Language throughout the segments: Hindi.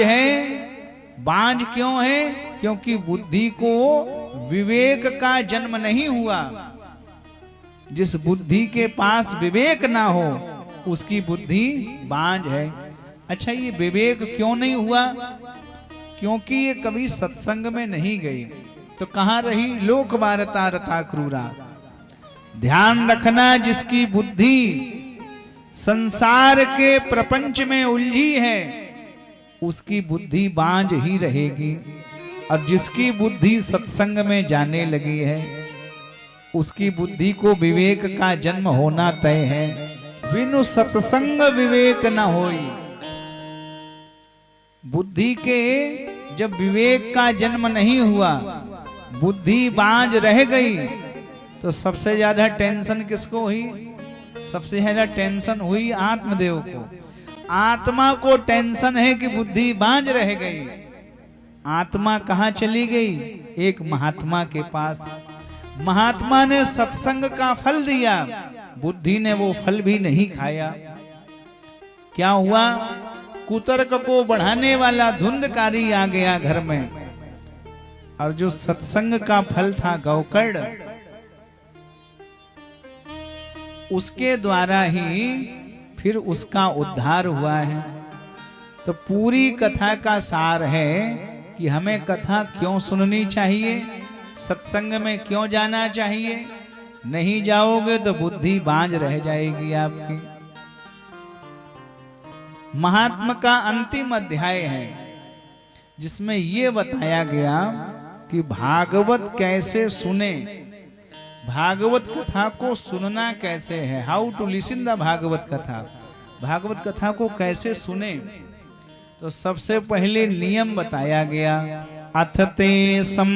है। बांझ क्यों है? क्योंकि बुद्धि को विवेक का जन्म नहीं हुआ। जिस बुद्धि के पास विवेक ना हो उसकी बुद्धि बांझ है। अच्छा, ये विवेक क्यों नहीं हुआ? क्योंकि ये कभी सत्संग में नहीं गई। तो कहां रही? लोक वारता रता क्रूरा। ध्यान रखना, जिसकी बुद्धि संसार के प्रपंच में उलझी है उसकी बुद्धि बांझ ही रहेगी, और जिसकी बुद्धि सत्संग में जाने लगी है उसकी बुद्धि को विवेक का जन्म होना तय है। बिनु सत्संग विवेक न होई। बुद्धि के जब विवेक का जन्म नहीं हुआ, बुद्धि बांझ रह गई, तो सबसे ज्यादा टेंशन किसको हुई? सबसे ज्यादा टेंशन हुई आत्मदेव को। आत्मा को टेंशन है कि बुद्धि बांझ रह गई। आत्मा कहां चली गई? एक महात्मा के पास। महात्मा ने सत्संग का फल दिया, बुद्धि ने वो फल भी नहीं खाया। क्या हुआ? कुतर्क को बढ़ाने वाला धुंधकारी आ गया घर में, और जो सत्संग का फल था गौकर्ण, उसके द्वारा ही फिर उसका उद्धार हुआ है। तो पूरी कथा का सार है कि हमें कथा क्यों सुननी चाहिए, सत्संग में क्यों जाना चाहिए। नहीं जाओगे तो बुद्धि बांझ रह जाएगी आपकी। महात्मा का अंतिम अध्याय है जिसमें यह बताया गया कि भागवत कैसे सुने, भागवत कथा को सुनना कैसे है, how to listen the Bhagwat katha. भागवत कथा को कैसे सुने? तो सबसे पहले नियम बताया गया। अथ ते सम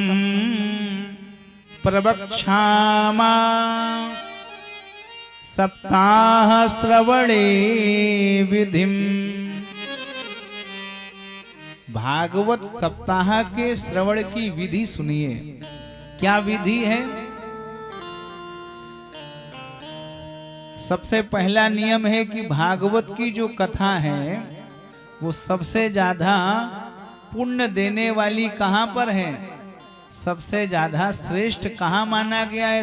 प्रवक्षामा सप्ताह श्रवणे विधिम। भागवत सप्ताह के श्रवण की विधि सुनिए। क्या विधि है? सबसे पहला नियम है कि भागवत की जो कथा है वो सबसे ज्यादा पुण्य देने वाली कहां पर है? सबसे ज्यादा श्रेष्ठ कहां माना गया है?